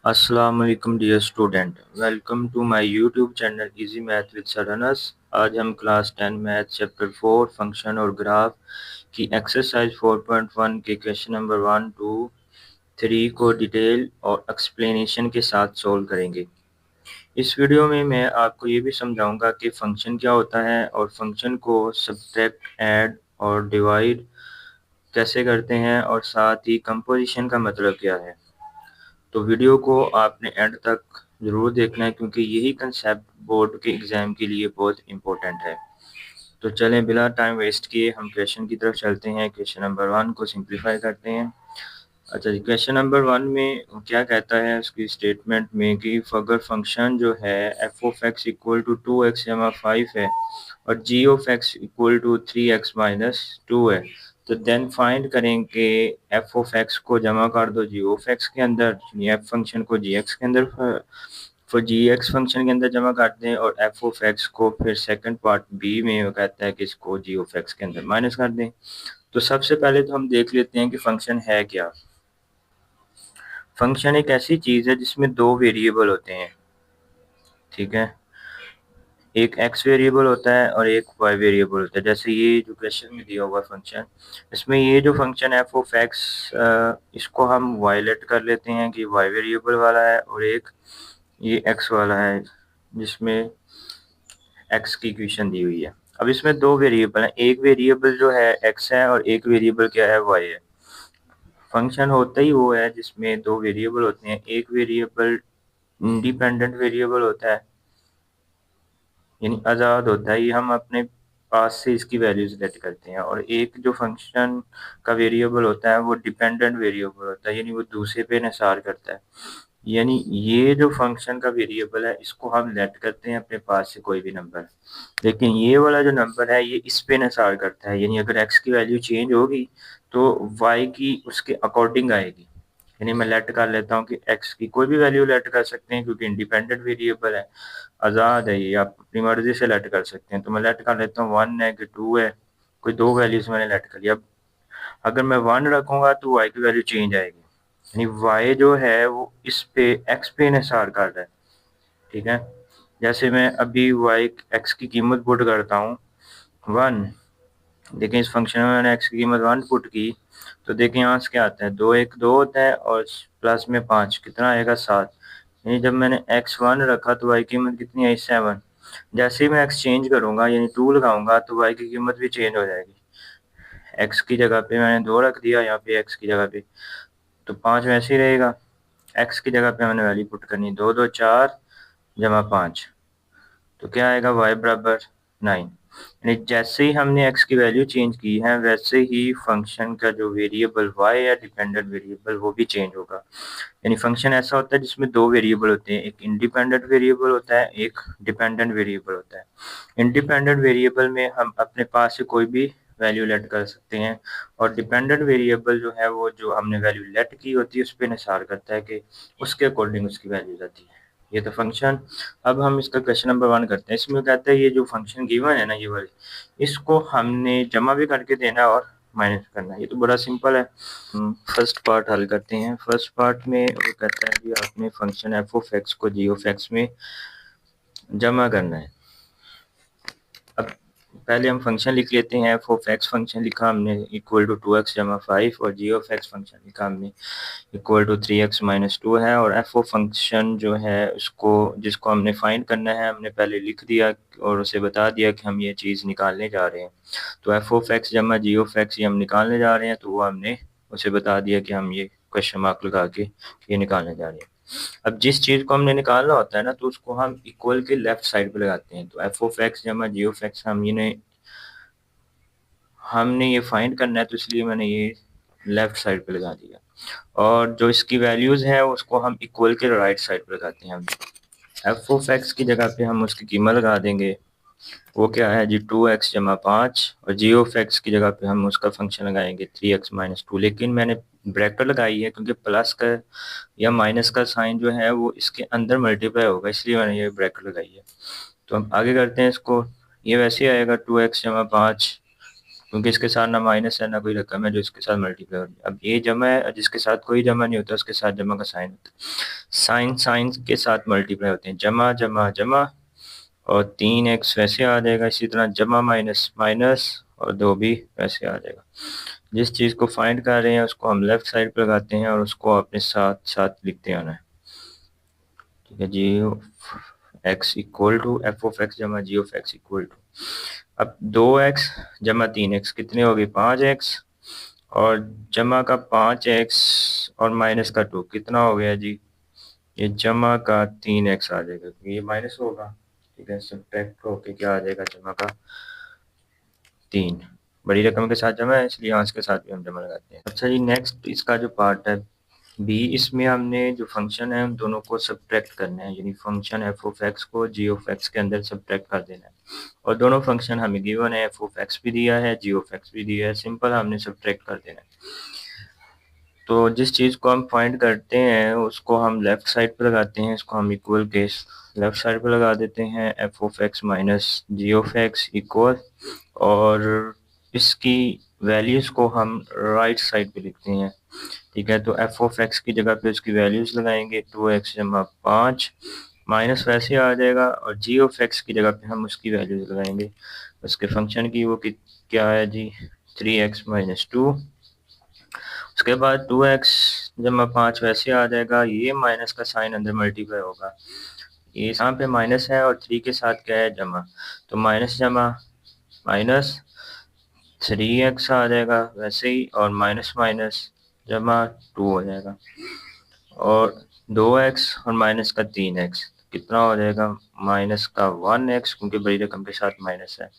अस्सलाम वालेकुम dear student, welcome to my YouTube channel easy math with सरानस। आज हम क्लास 10 मैथ चैप्टर 4 फंक्शन और ग्राफ की एक्सरसाइज 4.1 के क्वेश्चन नंबर 1 टू 3 को डिटेल और एक्सप्लेनेशन के साथ सोल्व करेंगे। इस वीडियो में मैं आपको ये भी समझाऊंगा कि फंक्शन क्या होता है और फंक्शन को सब्ट्रैक्ट, ऐड और डिवाइड कैसे करते हैं और साथ ही कंपोजिशन का मतलब क्या है। तो वीडियो को आपने एंड तक ज़रूर देखना है क्योंकि यही कंसेप्ट बोर्ड के एग्ज़ाम के लिए बहुत इम्पोर्टेंट है। तो चलें बिना टाइम वेस्ट किए हम क्वेश्चन की तरफ चलते हैं। क्वेश्चन नंबर 1 को सिंप्लीफाई करते हैं। अच्छा जी, क्वेश्चन नंबर 1 में क्या कहता है उसकी स्टेटमेंट में कि अगर फंक्शन जो है f of x equal to 2x जमा 5 है और g of x equal to 3x minus 2 है, तो देन फाइंड करें कि एफ ऑफ एक्स को जमा कर दो जी ऑफ एक्स के अंदर, एफ फंक्शन को जी एक्स के अंदर, फिर जी एक्स फंक्शन के अंदर जमा कर दें और एफ ऑफ एक्स को फिर सेकंड पार्ट बी में वो कहता है कि इसको जी ऑफ एक्स के अंदर माइनस कर दें। तो सबसे पहले तो हम देख लेते हैं कि फंक्शन है क्या। फंक्शन एक ऐसी चीज़ है जिसमें दो वेरिएबल होते हैं, ठीक है। एक एक्स वेरिएबल होता है और एक वाई वेरिएबल होता है। जैसे ये जो क्वेश्चन में दिया हुआ फंक्शन, इसमें ये जो फंक्शन एफ ऑफ एक्स, इसको हम वाई लेट कर लेते हैं कि वाई वेरिएबल वाला है, और एक ये एक्स वाला है जिसमें एक्स की इक्वेशन दी हुई है। अब इसमें दो वेरिएबल हैं, एक वेरिएबल जो है एक्स है और एक वेरिएबल क्या है, वाई है। फंक्शन होता ही वो है जिसमें दो वेरिएबल होते हैं। एक वेरिएबल इंडिपेंडेंट वेरिएबल होता है, यानी आज़ाद होता है, ये हम अपने पास से इसकी वैल्यू सेलेक्ट करते हैं। और एक जो फंक्शन का वेरिएबल होता है वो डिपेंडेंट वेरिएबल होता है, यानी वो दूसरे पे इंहिसार करता है। यानी ये जो फंक्शन का वेरिएबल है इसको हम लेट करते हैं अपने पास से कोई भी नंबर, लेकिन ये वाला जो नंबर है ये इस पे इंहिसार करता है। यानी अगर एक्स की वैल्यू चेंज होगी तो वाई की उसके अकॉर्डिंग आएगी। यानी मैं लेट कर लेता हूँ कि एक्स की कोई भी वैल्यू लेट कर सकते हैं क्योंकि इंडिपेंडेंट वेरिएबल है, आज़ाद है, ये आप अपनी मर्जी से लेट कर सकते हैं। तो मैं लेट कर लेता हूँ 1 है कि 2 है, कोई दो वैल्यूज मैंने लेट कर लिया। अब अगर मैं 1 रखूंगा तो वाई की वैल्यू चेंज आएगी, यानी वाई जो है वो इस पे एक्स पे इंहिसार कर रहा है, ठीक है। जैसे मैं अभी वाई एक्स की कीमत पुट करता हूँ 1, देखें इस फंक्शन में मैंने एक्स की कीमत 1 पुट की, तो देखें यहाँ से क्या आता है, 2 1 2 होता है और प्लस में 5 कितना आएगा 7। यानी जब मैंने x1 रखा तो y की कीमत कितनी आई 7। जैसे ही मैं x चेंज करूंगा यानी 2 लगाऊंगा तो y की कीमत भी चेंज हो जाएगी। x की जगह पे मैंने 2 रख दिया, यहाँ पे x की जगह पे, तो 5 वैसे ही रहेगा। x की जगह पे मैंने वैल्यू पुट करनी 2 2 4 जमा 5, तो क्या आएगा y बराबर 9। यानी जैसे ही हमने x की वैल्यू चेंज की है वैसे ही फंक्शन का जो वेरिएबल y है डिपेंडेंट वेरिएबल वो भी चेंज होगा। यानी फंक्शन ऐसा होता है जिसमें दो वेरिएबल होते हैं, एक इंडिपेंडेंट वेरिएबल होता है, एक डिपेंडेंट वेरिएबल होता है। इंडिपेंडेंट वेरिएबल में हम अपने पास से कोई भी वैल्यू लेट कर सकते हैं, और डिपेंडेंट वेरिएबल जो है वो जो हमने वैल्यू लेट की होती है उस पर इंहिसार करता है कि उसके अकॉर्डिंग उसकी वैल्यू जाती है। ये तो फंक्शन। अब हम इसका क्वेश्चन नंबर 1 करते हैं। इसमें कहता है ये जो फंक्शन गिवन है ना, ये वाले, इसको हमने जमा भी करके देना है और माइनस करना है। ये तो बड़ा सिंपल है। फर्स्ट पार्ट हल करते हैं। फर्स्ट पार्ट में वो कहता है कि आपने फंक्शन एफ ऑफ एक्स को जी ऑफ एक्स में जमा करना है। अब पहले हम फंक्शन लिख लेते हैं। एफ ऑफ एक्स फंक्शन लिखा हमने इक्वल टू 2x जमा 5, और जी ऑफ एक्स फंक्शन लिखा हमने इक्वल टू 3x माइनस 2 है। और एफ ऑफ फंक्शन जो है उसको जिसको हमने फाइंड करना है हमने पहले लिख दिया और उसे बता दिया कि हम ये चीज़ निकालने जा रहे हैं। तो एफ ऑफ एक्स जमा जी ऑफ एक्स ये हम निकालने जा रहे हैं, तो वो हमने उसे बता दिया कि हम ये क्वेश्चन मार्क लगा के ये निकालने जा रहे हैं। अब जिस चीज़ को हमने निकालना होता है ना तो उसको हम इक्वल के लेफ्ट साइड पे लगाते हैं। तो एफ ऑफ एक्स जमा जी ऑफ एक्स हमने ये फाइंड करना है, तो इसलिए मैंने ये लेफ्ट साइड पे लगा दिया। और जो इसकी वैल्यूज़ हैं उसको हम इक्वल के राइट साइड पे लगाते हैं। एफ ऑफ एक्स की जगह पे हम उसकी कीमत लगा देंगे, वो क्या है जी 2x जमा 5, और जी ऑफ एक्स की जगह पे हम उसका फंक्शन लगाएंगे 3x माइनस 2। लेकिन मैंने ब्रैकेट लगाई है क्योंकि प्लस का या माइनस का साइन जो है वो इसके अंदर मल्टीप्लाई होगा, इसलिए मैंने ये ब्रैकेट लगाई है। तो हम आगे करते हैं इसको। ये वैसे आएगा 2x जमा 5 क्योंकि इसके साथ ना माइनस है ना कोई रकम है जो इसके साथ मल्टीप्लाई हो रही है। अब ये जमा है, जिसके साथ कोई जमा नहीं होता उसके साथ जमा का साइन होता है। साइन साइन के साथ मल्टीप्लाई होते हैं, जमा जमा जमा, और 3x वैसे आ जाएगा। इसी तरह जमा माइनस माइनस और 2 भी वैसे आ जाएगा। जिस चीज़ को फाइंड कर रहे हैं उसको हम लेफ्ट साइड पर लगाते हैं और उसको अपने साथ साथ लिखते आना है। ठीक है, g x equal to f of x जमा g of x equal to, अब 2x जमा 3x कितने हो गए 5x, और जमा का 5x और माइनस का 2 कितना हो गया जी, ये जमा का 3x आ जाएगा क्योंकि ये माइनस होगा। ठीक है, सब्ट्रैक्ट होके क्या आ जाएगा, जमा का 3। बड़ी रकम के साथ जमा है इसलिए आंस के साथ भी हम जमा लगाते हैं। अच्छा जी, नेक्स्ट इसका जो पार्ट है बी, इसमें हमने जो फंक्शन है उन दोनों को सब्ट्रैक्ट करना है, यानी फंक्शन एफ ऑफ एक्स को जी ऑफ एक्स के अंदर सब्ट्रैक्ट कर देना है। और दोनों फंक्शन हमें गिवन है, एफ ऑफ एक्स भी दिया है, जी ऑफ एक्स भी दिया है, सिंपल हमने सब्ट्रैक्ट कर देना है। तो जिस चीज़ को हम फाइंड करते हैं उसको हम लेफ्ट साइड पे लगाते हैं, इसको हम इक्वल केस लेफ्ट साइड पे लगा देते हैं, f of x minus g of x equal, और इसकी वैल्यूज़ को हम राइट साइड पे लिखते हैं। ठीक है, तो एफ ऑफ एक्स की जगह पे उसकी वैल्यूज़ लगाएंगे, 2x जमा 5 माइनस वैसे आ जाएगा, और जी ऑफ एक्स की जगह पे हम उसकी वैल्यूज़ लगाएंगे उसके फंक्शन की, वो क्या है जी 3x माइनस 2। उसके बाद 2x जमा 5 वैसे आ जाएगा, ये माइनस का साइन अंदर मल्टीप्लाई होगा, ये यहाँ पे माइनस है और 3 के साथ क्या है जमा, तो माइनस जमा माइनस 3x आ जाएगा वैसे ही, और माइनस माइनस जमा 2 हो जाएगा, और 2x और माइनस का 3x कितना हो जाएगा, माइनस का 1x क्योंकि बड़ी रकम के साथ माइनस है।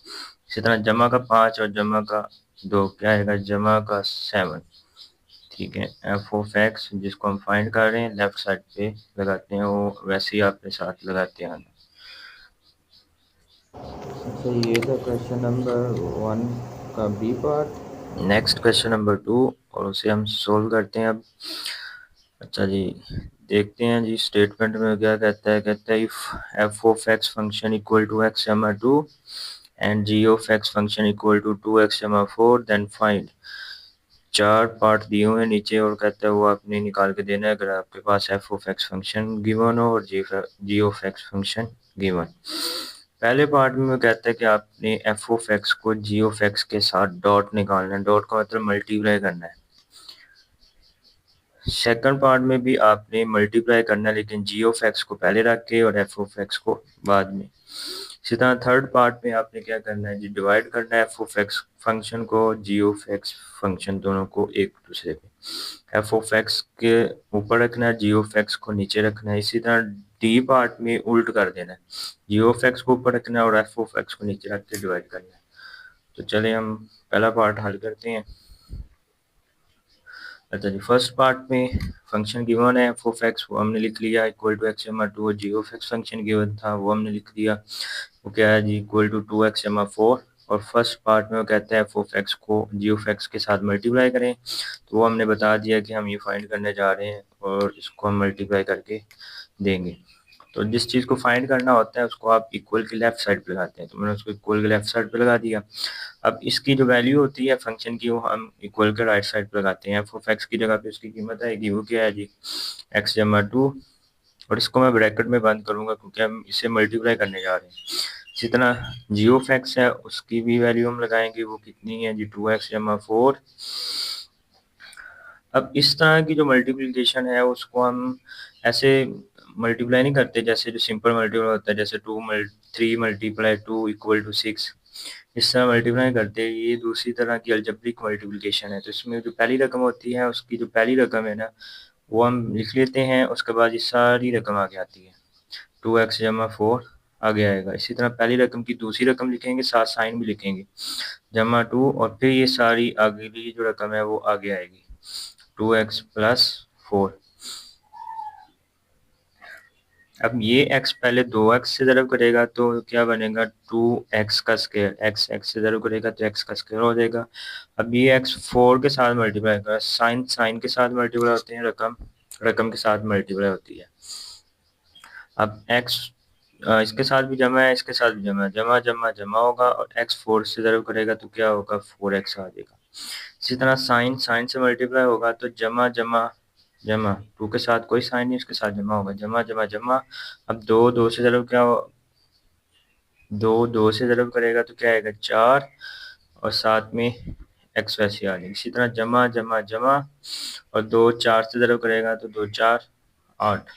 इसी तरह जमा का 5 और जमा का 2 क्या आएगा, जमा का 7। ठीक है, एफ ऑफ एक्स जिसको हम फाइंड कर रहे हैं लेफ्ट साइड पे लगाते हैं, वो वैसे ही आपके साथ लगाते हैं। अच्छा, ये था क्वेश्चन नंबर 1 का B part. Next question number 2 और उसे हम सोल्व करते हैं अब। अच्छा जी, देखते हैं जी स्टेटमेंट में क्या कहता है। कहता है if f of x function equal to x जमा 2 and g of x function equal to 2x जमा 4 देन फाइंड। 4 पार्ट दिए हुए हैं नीचे और कहता है वो आपने निकाल के देना है अगर आपके पास f of x function given हो और g of x function given. पहले पार्ट में कहता है कि आपने एफ ऑफ एक्स को जी ऑफ एक्स के साथ डॉट निकालना है, डॉट का मतलब मल्टीप्लाई करना है। सेकंड पार्ट में भी आपने मल्टीप्लाई करना है लेकिन जी ऑफ एक्स को पहले रख के और एफ ऑफ एक्स को बाद में। इसी तरह थर्ड पार्ट में आपने क्या करना है जी, डिवाइड करना है एफ ऑफ एक्स फंक्शन को जी ऑफ एक्स फंक्शन दोनों को एक दूसरे पे, एफ ऑफ एक्स के ऊपर रखना है, जी ऑफ एक्स को नीचे रखना है। इसी तरह डी पार्ट में उल्ट कर देना है, जी ऑफ एक्स को ऊपर रखना है और एफ ऑफ एक्स को नीचे रख के डिवाइड करना है। तो चले हम पहला पार्ट हल करते हैं। अच्छा जी, फर्स्ट पार्ट में फंक्शन गिवन है एफ ऑफ एक्स, वो हमने लिख लिया इक्वल टू एक्स जमा 2, जी ऑफ एक्स फंक्शन गिवन था वो हमने लिख दिया, वो क्या है जी इक्वल टू 2x जमा 4। और फर्स्ट पार्ट में वो कहता है एफ ऑफ एक्स को जी ऑफ एक्स के साथ मल्टीप्लाई करें, तो वो हमने बता दिया कि हम ये फाइंड करने जा रहे हैं और इसको हम मल्टीप्लाई करके देंगे। तो जिस चीज़ को फाइंड करना होता है उसको आप इक्वल के लेफ्ट साइड पे लगाते हैं, तो मैंने उसको इक्वल के लेफ्ट साइड पे लगा दिया। अब इसकी जो वैल्यू होती है फंक्शन की वो हम इक्वल के राइट साइड पे लगाते हैं। एफ ऑफ एक्स की जगह पे उसकी कीमत आएगी, वो क्या है जी एक्स जमा 2, और इसको मैं ब्रैकेट में बंद करूंगा क्योंकि हम इसे मल्टीप्लाई करने जा रहे हैं। इसी तरह जी ऑफ एक्स है उसकी भी वैल्यू हम लगाएंगे, वो कितनी है जी 2x जमा 4। अब इस तरह की जो मल्टीप्लिकेशन है उसको हम ऐसे मल्टीप्लाई नहीं करते जैसे जो सिंपल मल्टीप्लाई होता है, जैसे 3 मल्टीप्लाई 2 इक्वल टू 6, इस तरह मल्टीप्लाई करते हैं। ये दूसरी तरह की अलजेब्रिक मल्टीप्लिकेशन है। तो इसमें जो पहली रकम होती है उसकी जो पहली रकम है ना वो हम लिख लेते हैं, उसके बाद ये सारी रकम आगे आती है, 2x जमा 4 आगे आएगा। इसी तरह पहली रकम की दूसरी रकम लिखेंगे, साथ साइन भी लिखेंगे, जमा 2, और फिर ये सारी अगली जो रकम है वो आगे आएगी 2x प्लस 4। अब ये x पहले 2x से ज़रब करेगा तो क्या बनेगा 2x का स्क्वायर, x से ज़रब करेगा तो x का स्क्वायर हो जाएगा। अब ये x 4 के साथ मल्टीप्लाई करेगा, साइन साइन के साथ मल्टीप्लाई होते हैं, रकम रकम के साथ मल्टीप्लाई होती है। अब x इसके साथ भी जमा है, इसके साथ भी जमा है, जमा जमा जमा होगा और x 4 से ज़रब करेगा तो क्या होगा, 4x आ जाएगा। इसी तरह साइन साइन से मल्टीप्लाई होगा तो जमा जमा जमा, 2 के साथ कोई साइन नहीं, उसके साथ जमा होगा, जमा जमा जमा। अब दो दो से ज़रब क्या हो, दो दो से ज़रब करेगा तो क्या आएगा, 4, और साथ में x वैसे आ जाएगी। इसी तरह जमा जमा जमा, और दो 4 से ज़रब करेगा तो 2 4 8,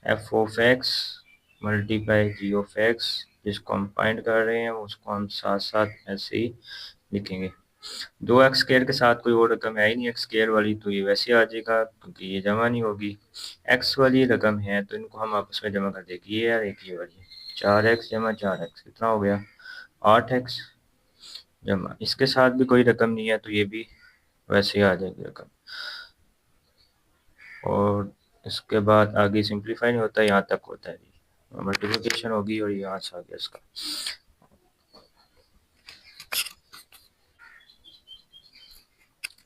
f of x multiply g of x, जिसको हम फाइंड कर रहे हैं उसको हम साथ साथ ऐसे ही लिखेंगे। 2x स्क्वायर के साथ कोई और रकम है ही नहीं x स्क्वायर वाली, तो ये वैसे आ जाएगा क्योंकि ये जमा नहीं होगी। x वाली रकम है तो इनको हम आपस में जमा कर देंगे, ये यार एक ये वाली 4x जमा 4x कितना हो गया, 8x जमा, इसके साथ भी कोई रकम नहीं है तो ये भी वैसे ही आ जाएगी रकम। और इसके बाद आगे सिंप्लीफाई नहीं होता, यहाँ तक होता है, मल्टीप्लिकेशन होगी और यहाँ से आ गया इसका।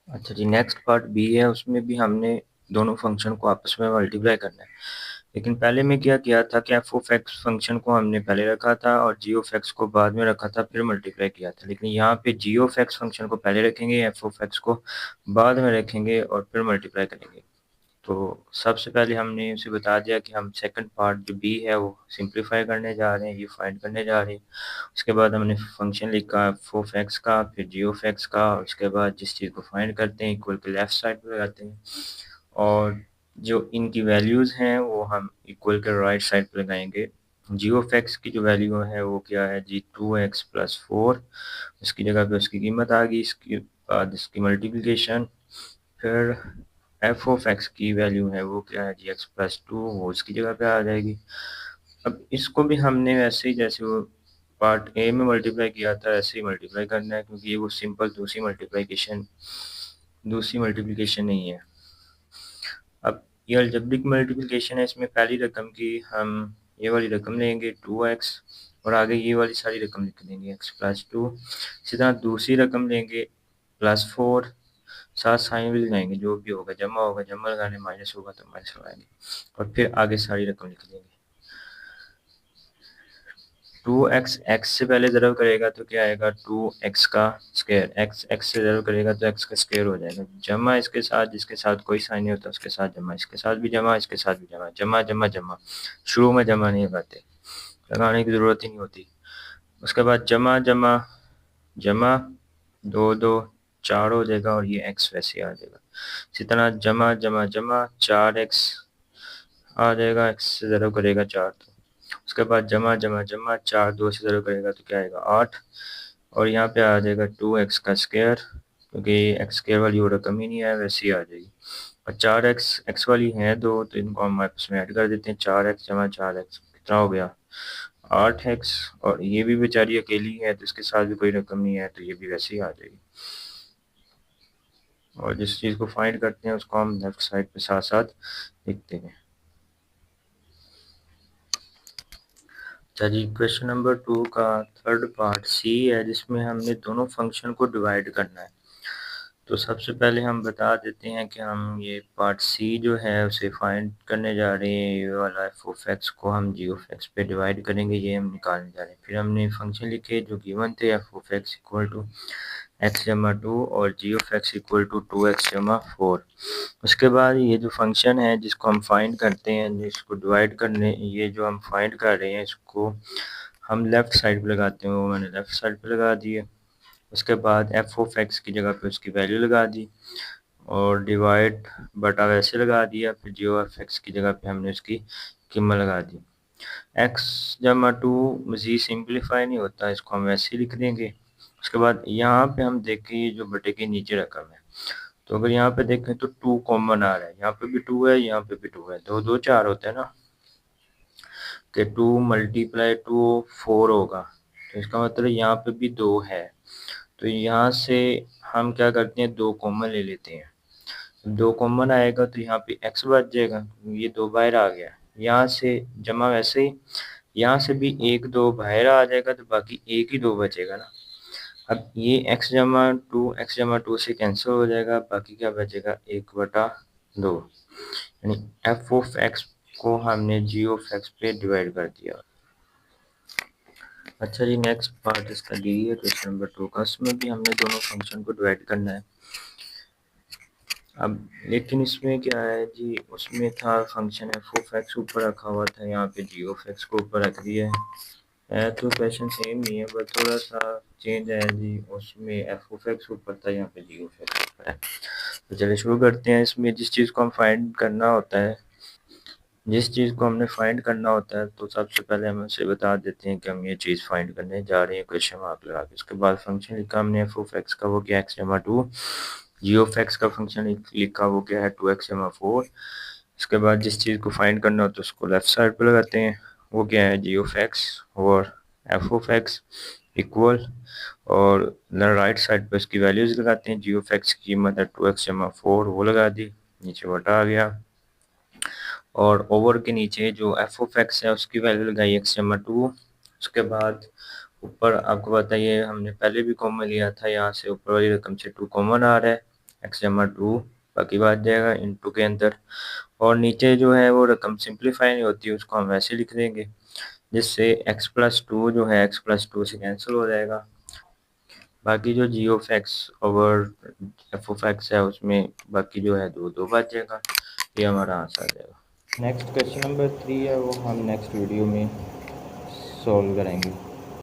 अच्छा जी, नेक्स्ट पार्ट बी है, उसमें भी हमने दोनों फंक्शन को आपस में मल्टीप्लाई करना है। लेकिन पहले में क्या किया था कि एफ ऑफ एक्स फंक्शन को हमने पहले रखा था और जी ऑफ एक्स को बाद में रखा था, फिर मल्टीप्लाई किया था। लेकिन यहाँ पे जी ऑफ एक्स फंक्शन को पहले रखेंगे, एफ ऑफ एक्स को बाद में रखेंगे और फिर मल्टीप्लाई करेंगे। तो सबसे पहले हमने उसे बता दिया कि हम सेकंड पार्ट जो बी है वो सिंप्लीफाई करने जा रहे हैं, ये फाइंड करने जा रहे हैं। उसके बाद हमने फंक्शन लिखा एफ ऑफ एक्स का, फिर जी ऑफ एक्स का, उसके बाद जिस चीज़ को फाइंड करते हैं इक्वल के लेफ्ट साइड पर लगाते हैं, और जो इनकी वैल्यूज़ हैं वो हम इक्वल के राइट साइड पर लगाएंगे। जी ऑफ एक्स की जो वैल्यू है वो क्या है जी, 2x प्लस 4, उसकी जगह पे उसकी कीमत आ गई, इसके बाद इसकी मल्टीप्लिकेशन, फिर एफ ऑफ एक्स की वैल्यू है वो क्या है जी, एक्स प्लस 2, वो इसकी जगह पे आ जाएगी। अब इसको भी हमने वैसे ही जैसे वो पार्ट ए में मल्टीप्लाई किया था ऐसे ही मल्टीप्लाई करना है, क्योंकि ये वो सिंपल दूसरी मल्टीप्लिकेशन नहीं है। अब ये अलजेब्रिक मल्टीप्लिकेशन है, इसमें पहली रकम की हम ये वाली रकम लेंगे 2x, और आगे ये वाली सारी रकम लिख देंगे x प्लस 2। इसी तरह दूसरी रकम लेंगे प्लस 4, साथ साइन भी लगाएंगे, जो भी होगा जमा लगाने, माइनस होगा तो माइनस लगाएंगे, और फिर आगे सारी रकम लिख देंगे। 2x x से पहले ज़रब करेगा तो क्या आएगा, 2x का स्क्वायर, x x से ज़रब करेगा तो x का स्क्वायर हो जाएगा, जमा इसके साथ जिसके साथ कोई साइन नहीं होता उसके साथ जमा, इसके साथ भी जमा, इसके साथ भी जमा, जमा जमा जमा, शुरू में जमा नहीं लगाते, लगाने की ज़रूरत ही नहीं होती। उसके बाद जमा जमा जमा, 2 2 4 हो जाएगा और ये x वैसे आ जाएगा। इसी तरह जमा जमा जमा 4x आ जाएगा, x से ज़रब करेगा 4, तो उसके बाद जमा जमा जमा 4 2 से ज़रब करेगा तो क्या आएगा 8, और यहाँ पे आ जाएगा 2x का स्क्वायर, क्योंकि एक्स स्क्वायर वाली वो रकम ही नहीं है वैसे ही आ जाएगी। और 4x एक्स वाली हैं दो तो इनको हम आपस में ऐड कर देते हैं, 4x जमा 4x कितना हो गया 8x, और ये भी बेचारी अकेली है तो इसके साथ भी कोई रकम नहीं है तो ये भी वैसे ही आ जाएगी। और जिस चीज़ को फाइंड करते हैं उसको हम लेफ्ट साइड पे साथ साथ लिखते हैं। अच्छा जी, क्वेश्चन नंबर 2 का थर्ड पार्ट सी है, जिसमें हमने दोनों फंक्शन को डिवाइड करना है। तो सबसे पहले हम बता देते हैं कि हम ये पार्ट सी जो है उसे फाइंड करने जा रहे हैं, ये वाला एफ ऑफ एक्स को हम जी ऑफ एक्स पे डिवाइड करेंगे, ये हम निकालने जा रहे हैं। फिर हमने फंक्शन लिखे जो गिवन थे, f of x equal to x जमा 2 और g of x equal to 2x जमा 4। उसके बाद ये जो फंक्शन है जिसको हम फाइंड करते हैं, जिसको डिवाइड करने, ये जो हम फाइंड कर रहे हैं इसको हम लेफ़्ट साइड पे लगाते हैं, वो मैंने लेफ़्ट साइड पे लगा दिए। उसके बाद एफ ऑफ एक्स की जगह पे उसकी वैल्यू लगा दी और डिवाइड बटा वैसे लगा दिया, फिर जी ऑफ एक्स की जगह पे हमने उसकी कीमत लगा दी। एक्स जमा 2 मज़ीद सिंप्लीफाई नहीं होता, इसको हम वैसे ही लिख देंगे। उसके बाद यहाँ पे हम देखें ये जो बटे के नीचे रकम है, तो अगर यहाँ पे देखें तो 2 कॉमन आ रहा है, यहाँ पे भी 2 है, यहाँ पे भी 2 है, 2 2 4 होते हैं ना, कि 2 मल्टीप्लाई 2 4 होगा, तो इसका मतलब यहाँ पे भी 2 है। तो यहाँ से हम क्या करते हैं, 2 कॉमन ले लेते हैं, 2 कॉमन आएगा तो यहाँ पे x बच जाएगा, ये 2 बाहर आ गया, यहाँ से जमा वैसे ही, यहाँ से भी 1 2 बाहर आ जाएगा तो बाकी 1 ही 2 बचेगा ना। अब ये x जमा 2 से कैंसिल हो जाएगा, बाकी क्या बचेगा 1/2, यानी एफ ऑफ एक्स को हमने जी ऑफ एक्स पे डिवाइड कर दिया। अच्छा जी, नेक्स्ट पार्ट इसका यही है क्वेश्चन नंबर 2 का। इसमें भी हमने दोनों फंक्शन को डिवाइड करना है। अब लेकिन इसमें क्या है जी, उसमें था फंक्शन एफ ऑफ एक्स ऊपर रखा हुआ था, यहाँ पे जी ऑफ एक्स को ऊपर रख दिया है। तो क्वेश्चन सेम ही है, बट थोड़ा सा चेंज है जी। उसमें एफ ऑफ एक्स ऊपर था, यहाँ पे जी ऑफ एक्स ऊपर है। तो चलिए शुरू करते हैं। इसमें जिस चीज़ को हम फाइंड करना होता है, जिस चीज़ को हमने फाइंड करना होता है, तो सबसे पहले हम उसे बता देते हैं कि हम ये चीज़ फाइंड करने जा रहे हैं, क्वेश्चन मार्क लगा के। उसके बाद फंक्शन लिखा हमने एफ ऑफ एक्स का, वो क्या एक्स जमा टू। जी ऑफ एक्स का फंक्शन लिखा, वो क्या है टू एक्स जमा फोर। इसके बाद जिस चीज़ को फाइंड करना होता है उसको लेफ्ट साइड पर लगाते हैं, वो क्या है जी ऑफ एक्स और एफ ऑफ एक्स इक्वल, और राइट साइड पर इसकी वैल्यूज लगाते हैं। जी ऑफ एक्स की कीमत है टू एक्स जमा फोर, वो लगा दी, नीचे बटा आ गया। और ओवर के नीचे जो एफ ऑफ एक्स है उसकी वैल्यू लगाई एक्स जमा टू। उसके बाद ऊपर आपको पता है ये हमने पहले भी कॉमन लिया था, यहाँ से ऊपर वाली रकम से टू कॉमन आ रहा है, एक्स जमा टू बाकी बात जाएगा इनटू के अंदर। और नीचे जो है वो रकम सिंप्लीफाई नहीं होती, उसको हम वैसे लिख देंगे, जिससे एक्स प्लस टू जो है एक्स प्लस टू से कैंसिल हो जाएगा। बाकी जो g of x over f of x है उसमें बाकी जो है दो दो बच जाएगा। ये हमारा आंसर आ जाएगा। नेक्स्ट क्वेश्चन नंबर 3 है, वो हम नेक्स्ट वीडियो में सॉल्व करेंगे।